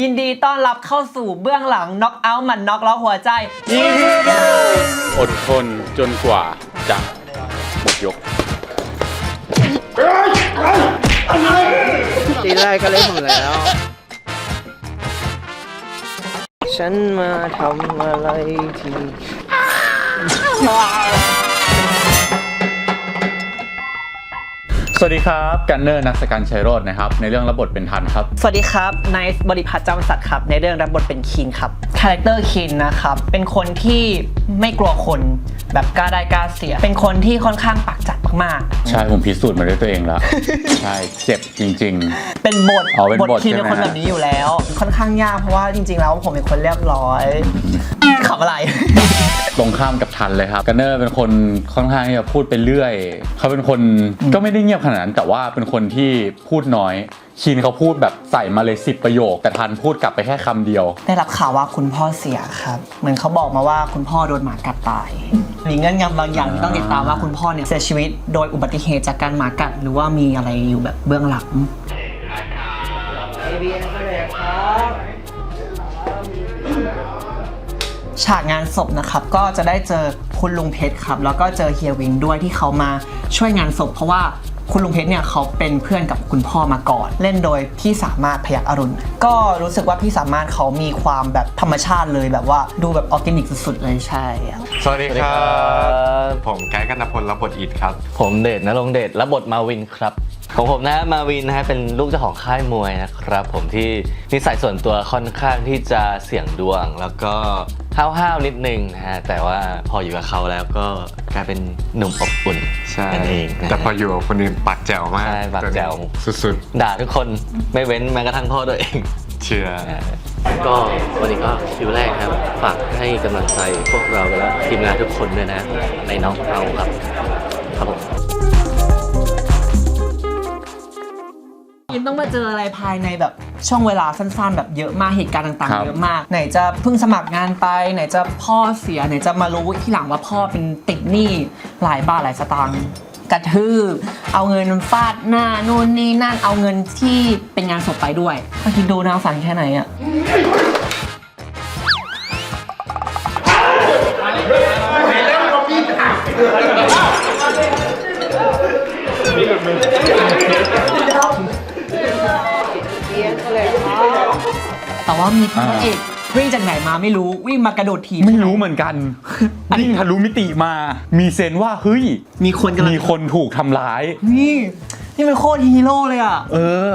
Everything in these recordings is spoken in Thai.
ยินดีต้อนรับเข้าสู่เบื้องหลังน็อกเอาท์มันน็อกล็อกหัวใจ อดทนจนกว่าจะหมดยก ทีแรกก็เล่นหมดแล้ว ฉันมาทำอะไรที่ สวัสดีครับกันเนอร์นักสการชัยโรจน์นะครับในเรื่องรับบทเป็นทันครับ สวัสดีครับไนซ์บริพัตรจำสัตย์ครับในเรื่องรับบทเป็นคินครับคาแรคเตอร์คินนะครับเป็นคนที่ไม่กลัวคนแบบกล้าได้กล้าเสียเป็นคนที่ค่อนข้างปากจัดมาก ใช่ผมพิสูจน์มาด้วยตัวเองแล้ว ใช่เจ็บจริง ๆเป็นบท อ๋อเป็นบท คิน ใช่ เป็น ไหม คนแบบนี้อยู่แล้ว ค่อนข้างยากเพราะว่าจริงๆแล้วผมเป็นคนเรียบร้อยขับอะไร ๆ ตรงข้ามกับทันเลยครับกันเนอร์เป็นคนค่อนข้างที่จะพูดไปเรื่อยเขาเป็นคนก็ไม่ได้เงียบขนาดนั้นแต่ว่าเป็นคนที่พูดน้อยคินเขาพูดแบบใส่มาเลย10 ประโยคแต่ทันพูดกลับไปแค่คำเดียว ได้รับข่าวว่าคุณพ่อเสียครับเหมือนเขาบอกมาว่าคุณพ่อโดนหมากัดตายมีเงื่อนงำบางอย่างที่ต้องติดตามว่าคุณพ่อเนี่ยเสียชีวิตโดยอุบัติเหตุจากการหมากัดหรือว่ามีอะไรอยู่แบบเบื้องหลังฉากงานศพนะครับก็จะได้เจอคุณลุงเพชรครับแล้วก็เจอเฮียวิงด้วยที่เขามาช่วยงานศพเพราะว่าคุณลุงเพชรเนี่ยเขาเป็นเพื่อนกับคุณพ่อมาก่อนเล่นโดยพี่สามารถพยัคฆ์อรุณก็รู้สึกว่าพี่สามารถเขามีความแบบธรรมชาติเลยแบบว่าดูแบบออร์แกนิกสุดๆเลยใช่ครับ สวัสดีครับ ผมไกด์กันตพลรับบทอีทครับ ผมเดชนรงค์เดชรับบทมาวินครับของผมนะมาวินนะฮะเป็นลูกเจ้าของค่ายมวยนะครับผมที่นิสัยส่วนตัวค่อนข้างที่จะเสี่ยงดวง แล้วก็ห้าวๆนิดนึงนะฮะแต่ว่าพออยู่กับเขาแล้วก็กลายเป็นหนุ่มอบอุ่น ใช่ นั่นเองนะฮะ แต่พออยู่กับคนอื่นปากแจ๋วมาก ใช่ปากแจ๋ว สุด ด่าทุกคนไม่เว้นแม้กระทั่งพ่อตัวเอง ๆ เชื่อ ก็วันนี้ก็คิวแรกครับ ฝากให้กำลังใจพวกเราและทีมงานทุกคนด้วยนะในน้องเราครับครับผม ยินต้องมาเจออะไรภายในแบบช่วงเวลาสั้นๆ แบบเยอะมากเหตุการณ์ต่าง ครับ ๆเยอะมาก ไหนจะเพิ่งสมัครงานไป ไหนจะพ่อเสียไหนจะมารู้ที่หลังว่าพ่อเป็นติดหนี้หลายบาทหลายสตางค์กระทืบเอาเงินฟาดหน้านู่นนี่นั่นเอาเงินที่เป็นงานศพไปด้วยมาคิดดูน่าสงสารแค่ไหนอะแต่ว่ามีพระเอกวิ่งจากไหนมาไม่รู้วิ่งมากระโดดถีบ ไม่รู้เหมือนกันยิ่งทะลุมิติมามีเซนว่าเฮ้ย มีคนกำลัง มีคนถูกทำร้าย นี่มันโคตรฮีโร่เลยอ่ะ เออ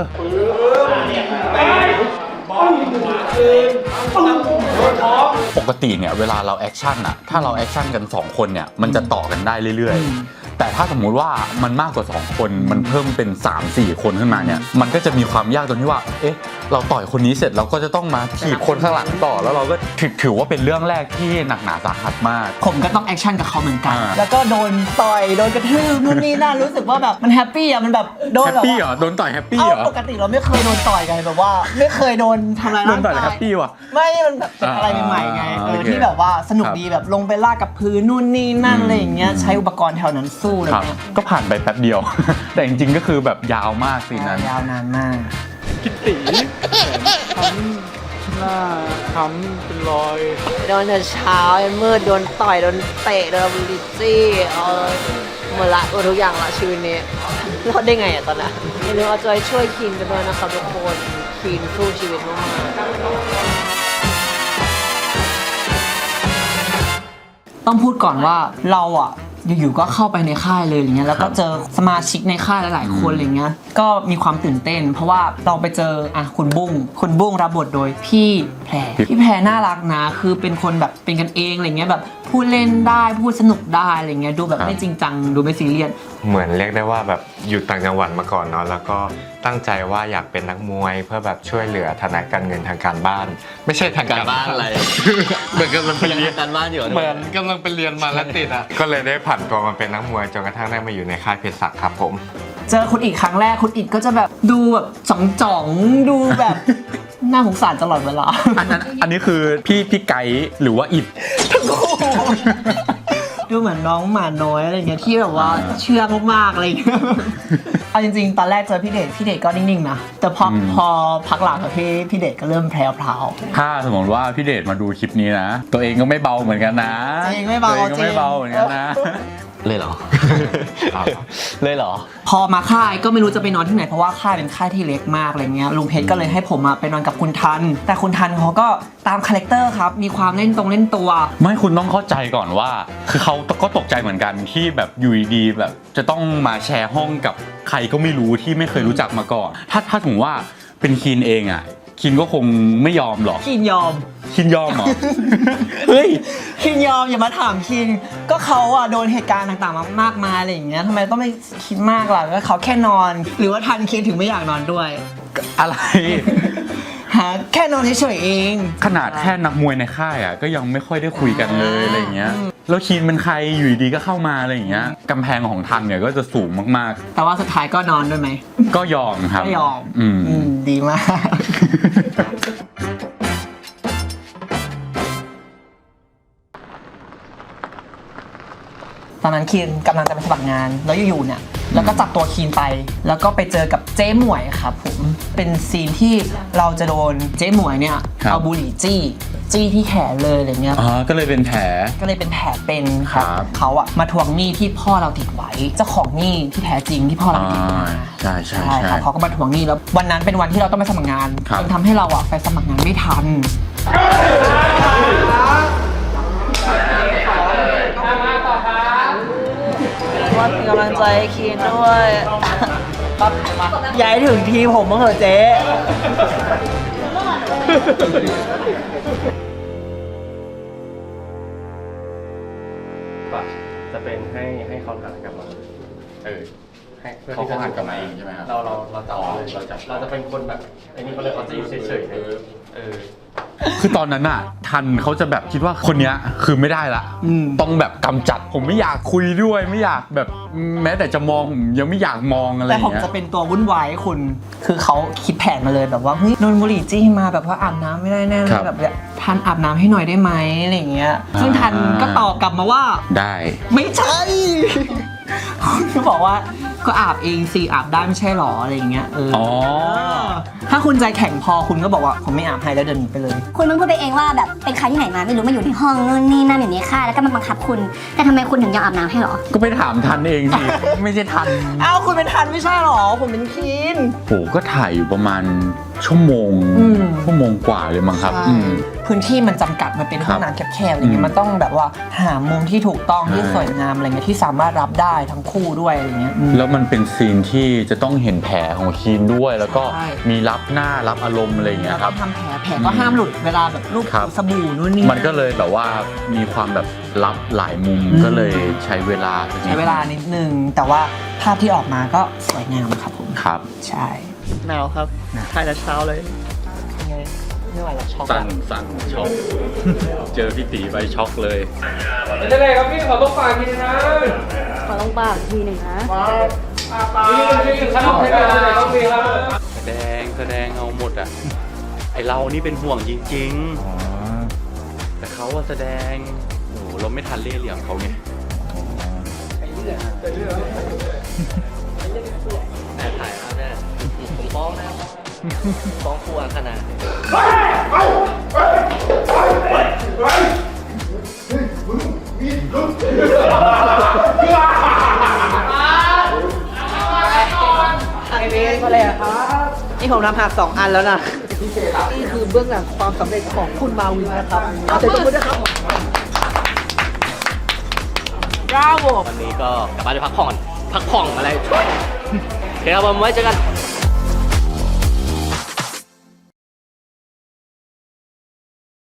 ปกติเนี่ยเวลาเราแอคชั่นอะถ้าเราแอคชั่นกัน2 คนเนี่ยมันจะต่อกันได้เรื่อยๆแต่ถ้าสมมุติว่ามันมากกว่า2 คนมันเพิ่มเป็น 3-4 คนขึ้นมาเนี่ยมันก็จะมีความยากตรงที่ว่าเอ๊ะเราต่อยคนนี้เสร็จเราก็จะต้องมาถีบคนข้างหลังต่อแล้วเราก็ถือว่าเป็นเรื่องแรกที่หนักหนาสาหัสมาก ผมก็ต้องแอคชั่นกับเขาเหมือนกัน อ่า แล้วก็โดนต่อยโดนกระทืบนู่นนี่นั่นรู้สึกว่าแบบมันแฮปปี้อ่ะมันแบบโดน แฮป แบบ ปี้เหร ว่า อโดนต่อยแฮปปี้ เอ้า เหรอ ปกติเราไม่เคยโดนต่อยกันแบบว่า ไม่เคยโดนทำร้าย โด ร่าน ง ต่อย กา แฮ ย ปปี้ว่ะ ไม่มันแบบเป็นอะไรใหม่ๆไง โอเค ที่แบบว่าสนุก ครับ ดีแบบลงไปลากกับพื้นนู่นนี่นั่นอะไรอย่างเงี้ยใช้อุปกรณ์แถวนั้นสู้อะไร ครับ เงี้ย ก็ผ่านไปแป๊บเดียว แต่จริงๆก็คือแบบยาวมากซีนนั้น ยาวนานมาก หน้าทำเป็นรอย โดนแต่เช้ายันมืดโดนต่อยโดนเตะโดนบุลลี่จี้หมดละหมดทุกอย่างละชีวิตนี้รอดได้ไงอะตอนนั้นอย่าลืมเอาใจช่วยคินกันด้วยนะครับทุกคนคินสู้ชีวิตมากๆ ต้องพูดก่อนว่าเราอ่ะอยู่ๆก็เข้าไปในค่ายเลยอย่างเงี้ยแล้วก็เจอสมาชิกในค่ายหลายๆคนอะไรเงี้ยก็มีความตื่นเต้น เพราะว่าเราไปเจออ่ะคุณบุ้งรับบทโดยพี่แพรพี่แพรน่ารักนะคือเป็นคนแบบเป็นกันเองอะไรเงี้ยแบบพูดเล่นได้พูดสนุกได้อะไรเงี้ยดูแบบไม่จริงจังดูไม่ซีเรียส เหมือนเรียกได้ว่าแบบอยู่ต่างจังหวัดมาก่อนเนาะแล้วก็ตั้งใจว่าอยากเป็นนักมวยเพื่อแบบช่วยเหลือฐานะการเงินทางการบ้าน ไม่ใช่ทางการบ้านอะไร เหมือนกำลังไปเรียน การบ้านอยู่ เหมือนกำลังไปเรียนมาแล้วติดอ่ะก็เลยได้ผันตัวมาเป็นนักมวยจนกระทั่งได้มาอยู่ในค่ายเพชรศักดิ์ครับผม เจอคุณอิดครั้งแรกคุณอิดก็จะแบบดูแบบจ่องๆดูแบบ น่าสงสารตลอดเวลา อันนี้คือพี่ไก่หรือว่าอิด ทั้งคู่ ดูเหมือนน้องหมาน้อยอะไรเงี้ยที่แบบว่าเชื่องมากๆอะไรเงี้ยเอาจริงๆตอนแรกเจอพี่เดชก็นิ่งๆนะแต่พอพักหลังกับพี่เดชก็เริ่มแพรว ถ้าสมมติว่าพี่เดชมาดูคลิปนี้นะ ตัวเองก็ไม่เบาเหมือนกันนะ ตัวเองไม่เบา ตัวเองก็ไม่เบาเหมือนกันนะ เลยเหรอ เลยเหรอ พอมาค่ายก็ไม่รู้จะไปนอนที่ไหนเพราะว่าค่ายเป็นค่ายที่เล็กมากอะไรเงี้ยลุงเพชรก็เลยให้ผมไปนอนกับคุณทันแต่คุณทันเขาก็ตามคาแรคเตอร์ครับมีความเล่นตัว ไม่คุณต้องเข้าใจก่อนว่า คือเขาก็ตกใจเหมือนกันที่แบบอยู่ดีๆแบบจะต้องมาแชร์ห้องกับใครก็ไม่รู้ที่ไม่เคยรู้จักมาก่อน ถ้าถึงว่าเป็นคีนเองอ่ะคีนก็คงไม่ยอมหรอก คินยอม คีนยอมเหรอ เฮ้ย คินยอมอย่ามาถามคินก็เขาโดนเหตุการณ์ต่างๆมากมายอะไรอย่างเงี้ยทำไมต้องไม่คิดมากล่ะก็เขาแค่นอน หรือว่าทันคินถึงไม่อยากนอนด้วย อะไร ฮะแค่นอนเฉยๆเอง ขนาดแค่นักมวยในค่ายอ่ะก็ยังไม่ค่อยได้คุยกันเลยอะไรอย่างเงี้ยแล้วคีนเป็นใครอยู่ดีๆก็เข้ามาอะไรอย่างเงี้ยกำแพงของทันเนี่ยก็จะสูงมาก แต่ว่าสุดท้ายก็นอนด้วยไหม ๆ ก็ยอมครับ ก็ยอม ดีมาก ตอนนั้นคีนกำลังจะไปสมัครงานแล้วอยู่ๆเนี่ยแล้วก็จับตัวคีนไป แล้วก็ไปเจอกับเจ๊หมวยครับผมเป็นซีนที่เราจะโดนเจ๊หมวยเนี่ย ครับ เอาบุหรี่จี้ที่แขนเลยอะไรเงี้ย อ๋อก็เลยเป็นแผล ก็เลยเป็นแผลเป็นครับ ครับ เขามาทวงหนี้ที่พ่อเราติดไว้เจ้าของหนี้ที่แท้จริงที่พ่อเราติดมา ใช่ใช่ ใช่ครับเขาก็มาทวงหนี้แล้ววันนั้นเป็นวันที่เราต้องไปสมัครงาน ครับ จนทำให้เราไปสมัครงานไม่ทัน ว่าเป็นกำลังใจให้คีนด้วย ย้ายถึงทีผมมั้งเหรอเจ๊ จะเป็นให้เขาหันกลับมา ให้เพื่อที่จะหันกลับมาเองใช่ไหมครับเราจับเลยเราจะเป็นคนแบบไอ้นี่เขาเลยเขาจะอยู่เฉยๆ คือตอนนั้นอะทันเขาจะแบบคิดว่าคนเนี้ยคือไม่ได้ละต้องแบบกำจัดผมไม่อยากคุยด้วยไม่อยากแบบแม้แต่จะมองผมยังไม่อยากมองอะไรอ แต่ ย่าง ผม เงี้ย จะเป็นตัววุ่นวายให้คุณ คือเขาคิดแผนมาเลยแบบว่าเฮ้ยโดนบุหรี่จี้มาแบบว่าอาบน้ำไม่ได้แน่เลยแบบทันอาบน้ำให้หน่อยได้ไหมอะไรอย่างเงี้ยซึ่งทันก็ตอบกลับมาว่า ได้ ไม่ใช่ คุณบอกว่าก็อาบเองสิอาบได้ไม่ใช่หรออะไรอย่างเงี้ยอ๋อ ถ้าคุณใจแข็งพอคุณก็บอกว่าผมไม่อาบให้แล้วเดินหนีไปเลย คุณเพิ่งพูดไปเองว่าแบบเป็นใครที่ไหนมาไม่รู้มาอยู่ในห้องนู่นนี่นั่นอยู่ในค่ายแล้วก็มาบังคับคุณ แต่ทำไมคุณถึงยอมอาบน้ำให้หรอ ก็ไปถามทันเองสิ ไม่ใช่ทัน อ้าวคุณเป็นทันไม่ใช่หรอผมเป็นคีน โหก็ถ่ายอยู่ประมาณชั่วโมงกว่าเลยมั้งครับ ใช่พื้นที่มันจำกัดมันเป็นห้องน้ำแคบๆอะไรเงี้ยมันต้องแบบว่าหามุมที่ถูกต้องที่สวยงามอะไรเงี้ยที่สามารถรับได้ทั้งคู่ด้วยอะไรเงี้ย แล้วมันเป็นซีนที่จะต้องเห็นแผลของคีนด้วย แล้วก็ ใช่ มีรับหน้ารับอารมณ์อะไรอย่างเงี้ แล้ว ยค ก็ รับ ทำแผลก็ห้ามหลุดเวลาแบบลูก ครับ สบู่นู่นนี่ มันก็เลยแบบว่ามีความแบบรับหลายมุมก็เลยใช้เวลา ใช้เวลานิดนึง แต่ว่าภาพที่ออกมาก็สวยงามครับผม ครับ ใช่หนาวครับถ่ายแต่เช้าเลยยังไงไม่ไหวแล้วช็อก สั่นช็อก เจอพี่ตีไปช็อกเลย จะได้ครับพี่ขอต้องฝากทีนะ ขอลงปากทีหนึ่งนะ นี่ขนมให้กันเลยต้องมีครับ แสดงเอาหมดอ่ะ ไอเรานี่เป็นห่วงจริงๆ แต่เขาว่าแสดงโอ้โหเราไม่ทันเล่ห์เหลี่ยมเขาไง แม่ถ่ายครับแม่ผมฟ้องนะฟ้องครูอาคณา ไอเบสมาเลยครับนี่ผมทำหัก2 อันแล้วนะ นี่คือเบื้องหลังความสำเร็จของคุณมาวินนะครับเดี๋ยวจะพูดนะครับบราโว วันนี้ก็กลับบ้านไปพักผ่อนอะไรช่วยโอเคครับผมไว้เจอกัน